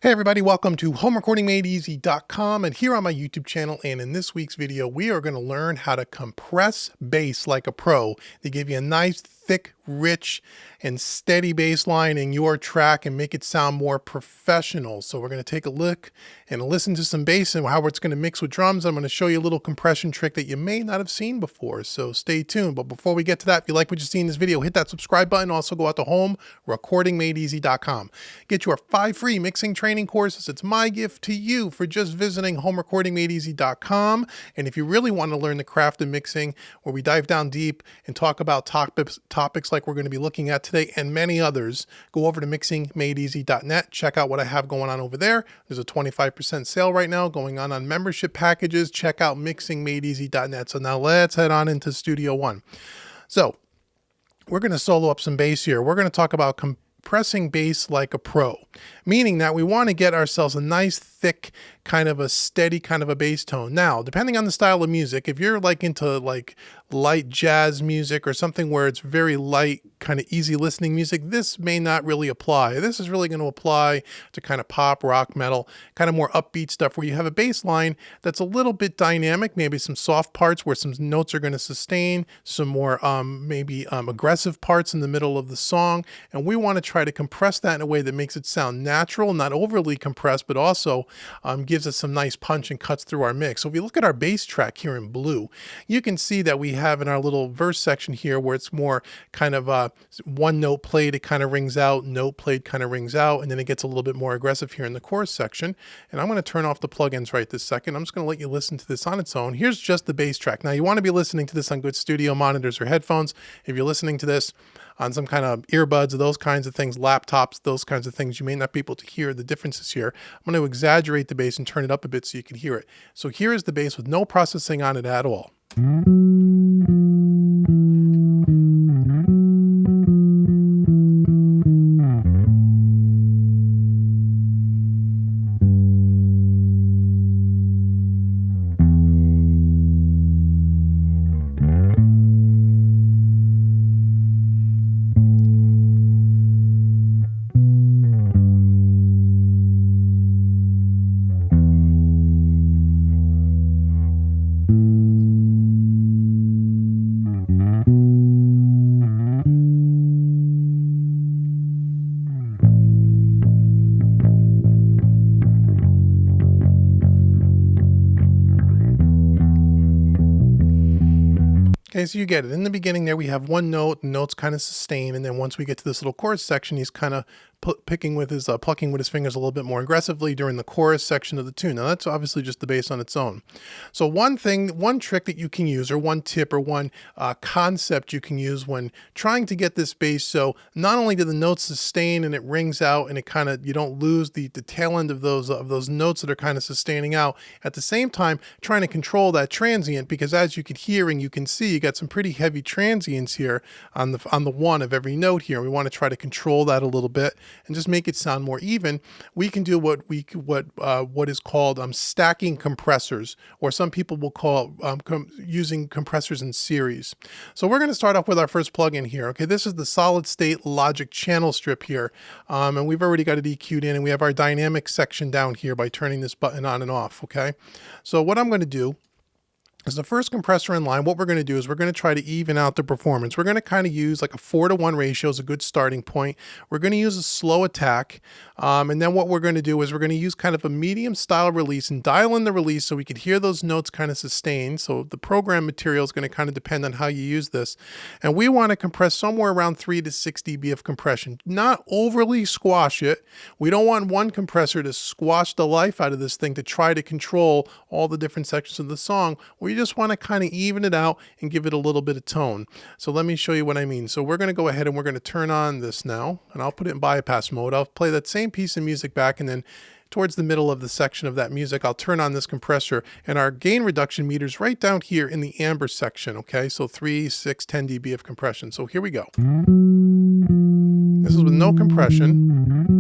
Hey everybody, welcome to homerecordingmadeeasy.com, and here on my YouTube channel and in this week's video we are going to learn how to compress bass like a pro to give you a nice thick, rich, and steady bass line in your track and make it sound more professional. So we're going to take a look and listen to some bass and how it's going to mix with drums. I'm going to show you a little compression trick that you may not have seen before, so stay tuned. But before we get to that, if you like what you see in this video, hit that subscribe button. Also go out to homerecordingmadeeasy.com. Get your 5 free mixing training courses. It's my gift to you for just visiting homerecordingmadeeasy.com. And if you really want to learn the craft of mixing, where we dive down deep and talk about topics like we're going to be looking at today and many others, go over to mixingmadeeasy.net. Check out what I have going on over there. There's a 25% sale right now going on membership packages. Check out mixingmadeeasy.net. So now let's head on into Studio One. So we're going to solo up some bass here. We're going to talk about compressing bass like a pro, meaning that we want to get ourselves a nice thick kind of a steady kind of a bass tone. Now, depending on the style of music, if you're like into like light jazz music or something where it's very light, kind of easy listening music, this may not really apply. This is really going to apply to kind of pop, rock, metal, kind of more upbeat stuff where you have a bass line that's a little bit dynamic, maybe some soft parts where some notes are going to sustain, some more aggressive parts in the middle of the song, and we want to try to compress that in a way that makes it sound natural, not overly compressed, but also gives us some nice punch and cuts through our mix. So if you look at our bass track here in blue, you can see that we have in our little verse section here where it's more kind of one note played, it kind of rings out, note played kind of rings out, and then it gets a little bit more aggressive here in the chorus section. And I'm going to turn off the plugins right this second. I'm just going to let you listen to this on its own. Here's just the bass track. Now you want to be listening to this on good studio monitors or headphones. If you're listening to this on some kind of earbuds, those kinds of things, laptops, those kinds of things, you may not be able to hear the differences here. I'm going to exaggerate the bass and turn it up a bit so you can hear it. So here is the bass with no processing on it at all. Okay, so you get it. In the beginning there, we have one note, the note's kind of sustained, and then once we get to this little chorus section, he's kind of plucking with his fingers a little bit more aggressively during the chorus section of the tune. Now that's obviously just the bass on its own. So one trick that you can use, or one tip, or one concept you can use when trying to get this bass, so not only do the notes sustain and it rings out and it kind of, you don't lose the tail end of those notes that are kind of sustaining out, at the same time trying to control that transient, because as you can hear and you can see, you got some pretty heavy transients here on the one of every note here. We want to try to control that a little bit and just make it sound more even. We can do what is called stacking compressors, or some people will call using compressors in series. So we're going to start off with our first plugin here. Okay, this is the solid state logic channel strip here, and we've already got it EQ'd in, and we have our dynamic section down here by turning this button on and off. Okay, so what I'm going to do as the first compressor in line, what we're going to do is we're going to try to even out the performance. We're going to kind of use like a 4-to-1 ratio is a good starting point. We're going to use a slow attack. And then what we're going to do is we're going to use kind of a medium style release and dial in the release so we could hear those notes kind of sustained. So the program material is going to kind of depend on how you use this. And we want to compress somewhere around 3 to 6 dB of compression, not overly squash it. We don't want one compressor to squash the life out of this thing to try to control all the different sections of the song. We just want to kind of even it out and give it a little bit of tone. So let me show you what I mean. So we're going to go ahead and we're going to turn on this now, and I'll put it in bypass mode. I'll play that same piece of music back, and then towards the middle of the section of that music, I'll turn on this compressor, and our gain reduction meter's right down here in the amber section. Okay, so 3, 6, 10 dB of compression. So here we go. This is with no compression.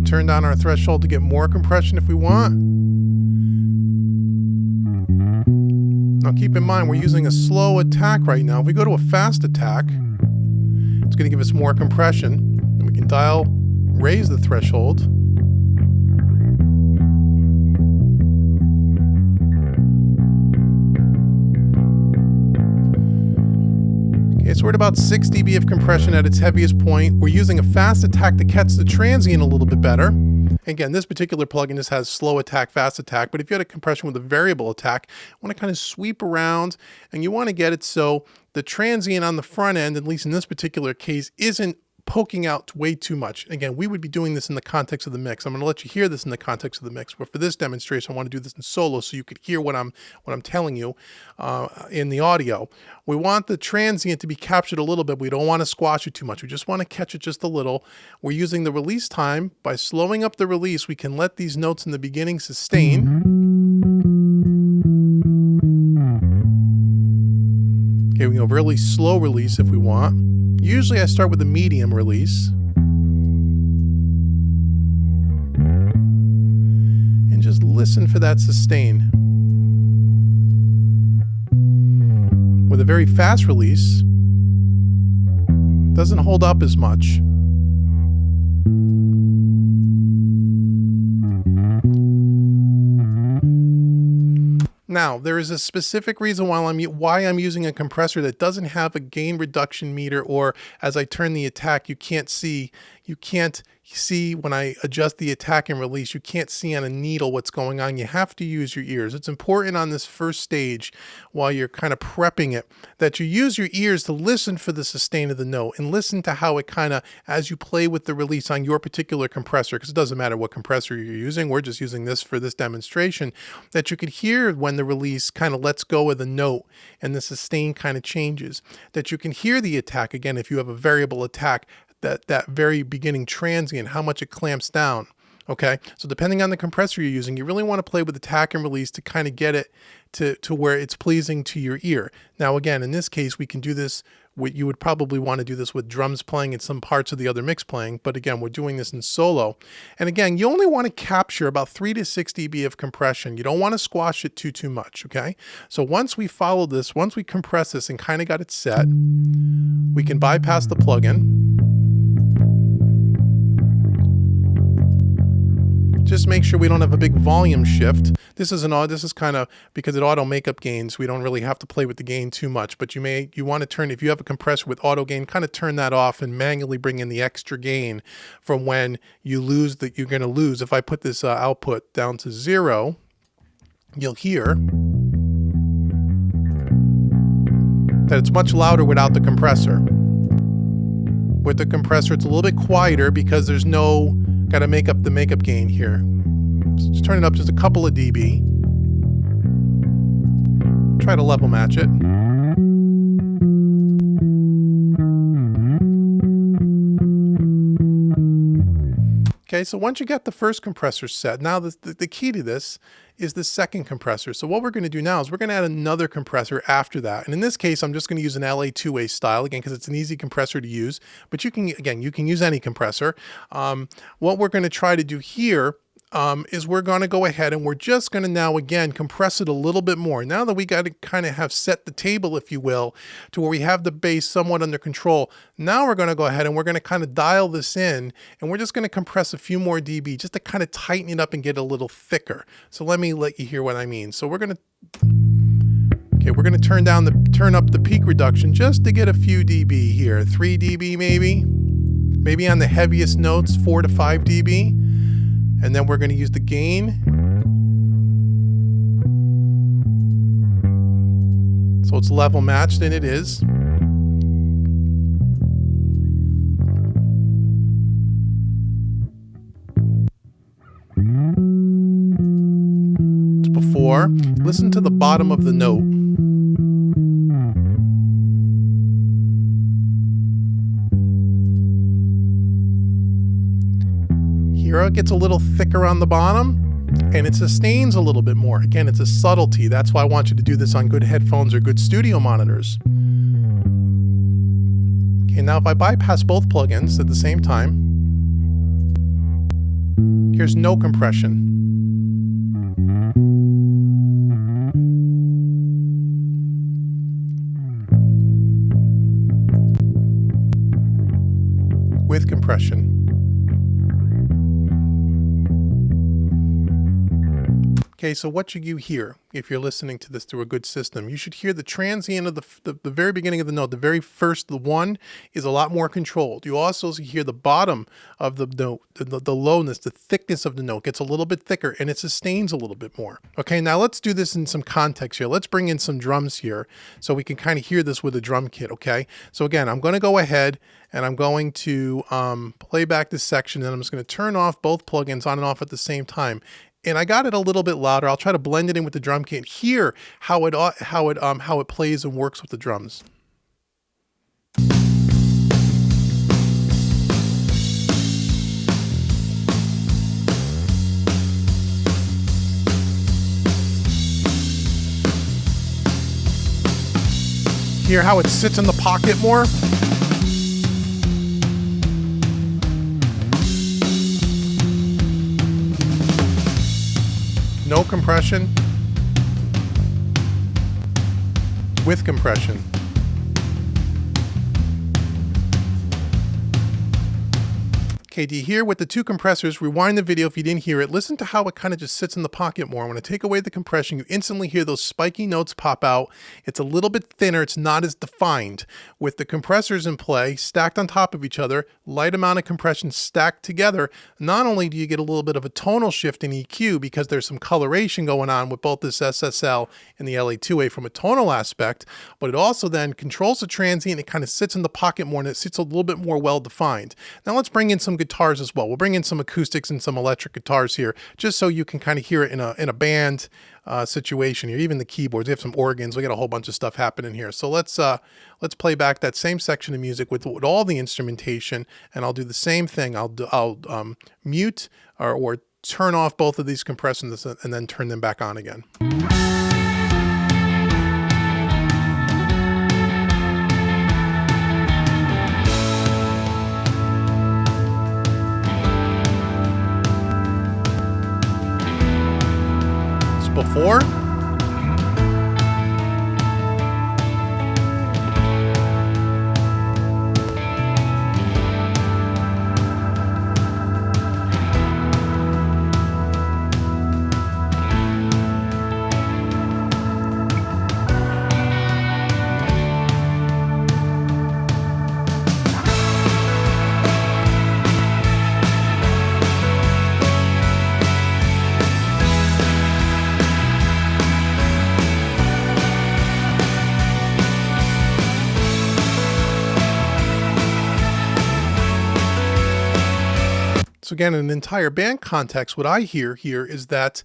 turn down our threshold to get more compression if we want. Now keep in mind, we're using a slow attack right now. If we go to a fast attack, it's going to give us more compression. And we can raise the threshold. Okay, so we're at about 6 dB of compression at its heaviest point. We're using a fast attack to catch the transient a little bit better. Again, this particular plugin just has slow attack, fast attack, but if you had a compression with a variable attack, you want to kind of sweep around and you want to get it so the transient on the front end, at least in this particular case, isn't poking out way too much. Again, we would be doing this in the context of the mix. I'm going to let you hear this in the context of the mix, but for this demonstration, I want to do this in solo so you could hear what I'm telling you in the audio. We want the transient to be captured a little bit. We don't want to squash it too much. We just want to catch it just a little. We're using the release time. By slowing up the release, we can let these notes in the beginning sustain. Okay, we can go really slow release if we want. Usually I start with a medium release. And just listen for that sustain. With a very fast release, doesn't hold up as much. Now, there is a specific reason why I'm using a compressor that doesn't have a gain reduction meter, or as I turn the attack, you can't see when I adjust the attack and release, you can't see on a needle what's going on. You have to use your ears. It's important on this first stage, while you're kind of prepping it, that you use your ears to listen for the sustain of the note and listen to how it kind of, as you play with the release on your particular compressor, because it doesn't matter what compressor you're using, we're just using this for this demonstration, that you could hear when the release kind of lets go of the note and the sustain kind of changes, that you can hear the attack, again, if you have a variable attack, that very beginning transient, how much it clamps down. Okay, so depending on the compressor you're using, you really want to play with attack and release to kind of get it to where it's pleasing to your ear. Now again, in this case, we can do this, you would probably want to do this with drums playing and some parts of the other mix playing, but again, we're doing this in solo. And again, you only want to capture about 3 to 6 dB of compression. You don't want to squash it too much, okay? So once we follow this, once we compress this and kind of got it set, we can bypass the plugin. Just make sure we don't have a big volume shift. This is kind of, because it auto makeup gains, we don't really have to play with the gain too much, but you want to turn, if you have a compressor with auto gain, kind of turn that off and manually bring in the extra gain from when you lose that you're going to lose. If I put this output down to 0, you'll hear that it's much louder without the compressor. With the compressor, it's a little bit quieter because there's no, got to make up the makeup gain here. So just turn it up just a couple of dB. Try to level match it. Okay, so once you get the first compressor set, now the key to this is the second compressor. So what we're going to do now is we're going to add another compressor after that. And in this case, I'm just going to use an LA2A style, again, because it's an easy compressor to use. But you can use any compressor. What we're going to try to do here is we're going to go ahead and we're just going to now again compress it a little bit more. Now that we got to kind of have set the table, if you will, to where we have the bass somewhat under control, now we're going to go ahead and we're going to kind of dial this in, and we're just going to compress a few more dB just to kind of tighten it up and get a little thicker. So let me let you hear what I mean. So we're going to turn up the peak reduction just to get a few dB here, 3 dB maybe on the heaviest notes, 4 to 5 dB. And then we're going to use the gain. So it's level matched, and it is. It's before. Listen to the bottom of the note. Here it gets a little thicker on the bottom, and it sustains a little bit more. Again, it's a subtlety. That's why I want you to do this on good headphones or good studio monitors. Okay, now if I bypass both plugins at the same time, Here's no compression. With compression. Okay, so what should you hear if you're listening to this through a good system? You should hear the transient of the very beginning of the note. The very first, the one, is a lot more controlled. You also hear the bottom of the note, the lowness, the thickness of the note gets a little bit thicker, and it sustains a little bit more. Okay, now let's do this in some context here. Let's bring in some drums here so we can kind of hear this with a drum kit, okay? So again, I'm going to go ahead and I'm going to play back this section, and I'm just going to turn off both plugins on and off at the same time. And I got it a little bit louder. I'll try to blend it in with the drum kit and hear how it plays and works with the drums. Hear how it sits in the pocket more? No compression. With compression. Okay, do you hear with the two compressors? Rewind the video if you didn't hear it. Listen to how it kind of just sits in the pocket more. When I take away the compression, you instantly hear those spiky notes pop out. It's a little bit thinner. It's not as defined. With the compressors in play, stacked on top of each other, light amount of compression stacked together, not only do you get a little bit of a tonal shift in EQ because there's some coloration going on with both this SSL and the LA2A from a tonal aspect, but it also then controls the transient. It kind of sits in the pocket more, and it sits a little bit more well-defined. Now let's bring in some guitars as well. We'll bring in some acoustics and some electric guitars here, just so you can kind of hear it in a band situation here. Even the keyboards, we have some organs. We got a whole bunch of stuff happening here. So let's play back that same section of music with all the instrumentation, and I'll do the same thing. I'll mute or turn off both of these compressors and then turn them back on again. Before. So again, in an entire band context, what I hear here is that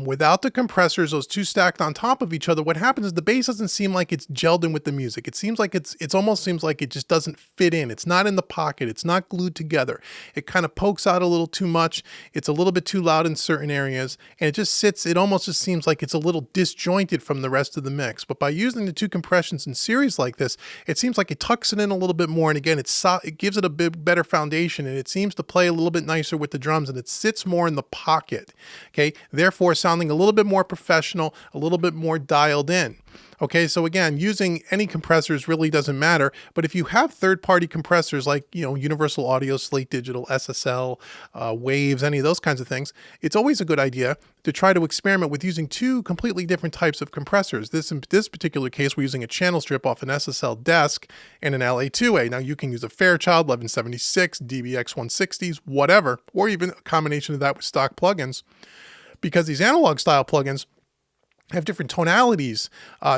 without the compressors, those two stacked on top of each other, what happens is the bass doesn't seem like it's gelled in with the music. It seems like it almost seems like it just doesn't fit in. It's not in the pocket. It's not glued together. It kind of pokes out a little too much. It's a little bit too loud in certain areas, and it just sits. It almost just seems like it's a little disjointed from the rest of the mix. But by using the two compressions in series like this, it seems like it tucks it in a little bit more. And again, it gives it a bit better foundation, and it seems to play a little bit nicer with the drums, and it sits more in the pocket. Okay, therefore sounding a little bit more professional, a little bit more dialed in. Okay, so again, using any compressors really doesn't matter, but if you have third-party compressors like, Universal Audio, Slate Digital, SSL, Waves, any of those kinds of things, it's always a good idea to try to experiment with using two completely different types of compressors. In this particular case, we're using a channel strip off an SSL desk and an LA2A. Now, you can use a Fairchild 1176, DBX 160s, whatever, or even a combination of that with stock plugins, because these analog style plugins have different tonalities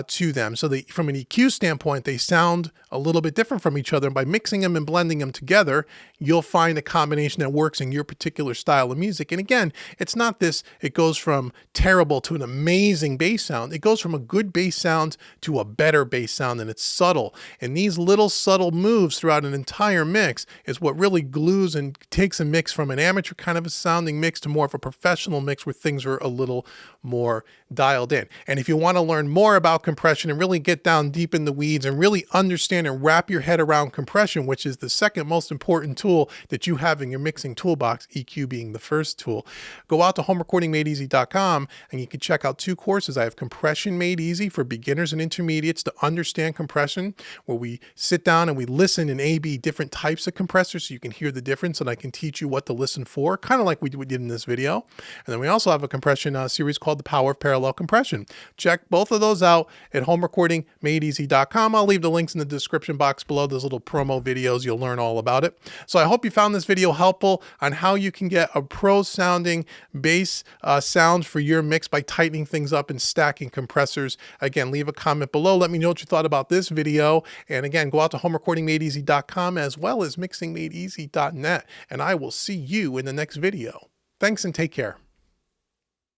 to them. So from an EQ standpoint, they sound a little bit different from each other. And by mixing them and blending them together, you'll find a combination that works in your particular style of music. And again, it's not it goes from terrible to an amazing bass sound. It goes from a good bass sound to a better bass sound, and it's subtle. And these little subtle moves throughout an entire mix is what really glues and takes a mix from an amateur kind of a sounding mix to more of a professional mix where things are a little more dialed in. in. And if you want to learn more about compression and really get down deep in the weeds and really understand and wrap your head around compression, which is the second most important tool that you have in your mixing toolbox, EQ being the first tool, go out to homerecordingmadeeasy.com and you can check out 2 courses. I have Compression Made Easy for beginners and intermediates to understand compression, where we sit down and we listen and A/B different types of compressors so you can hear the difference and I can teach you what to listen for, kind of like we did in this video. And then we also have a compression series called The Power of Parallel Compression. Check both of those out at homerecordingmadeeasy.com. I'll leave the links in the description box below. Those little promo videos, you'll learn all about it. So I hope you found this video helpful on how you can get a pro sounding bass sound for your mix by tightening things up and stacking compressors. Again, leave a comment below. Let me know what you thought about this video. And again, go out to homerecordingmadeeasy.com as well as mixingmadeeasy.net. And I will see you in the next video. Thanks and take care.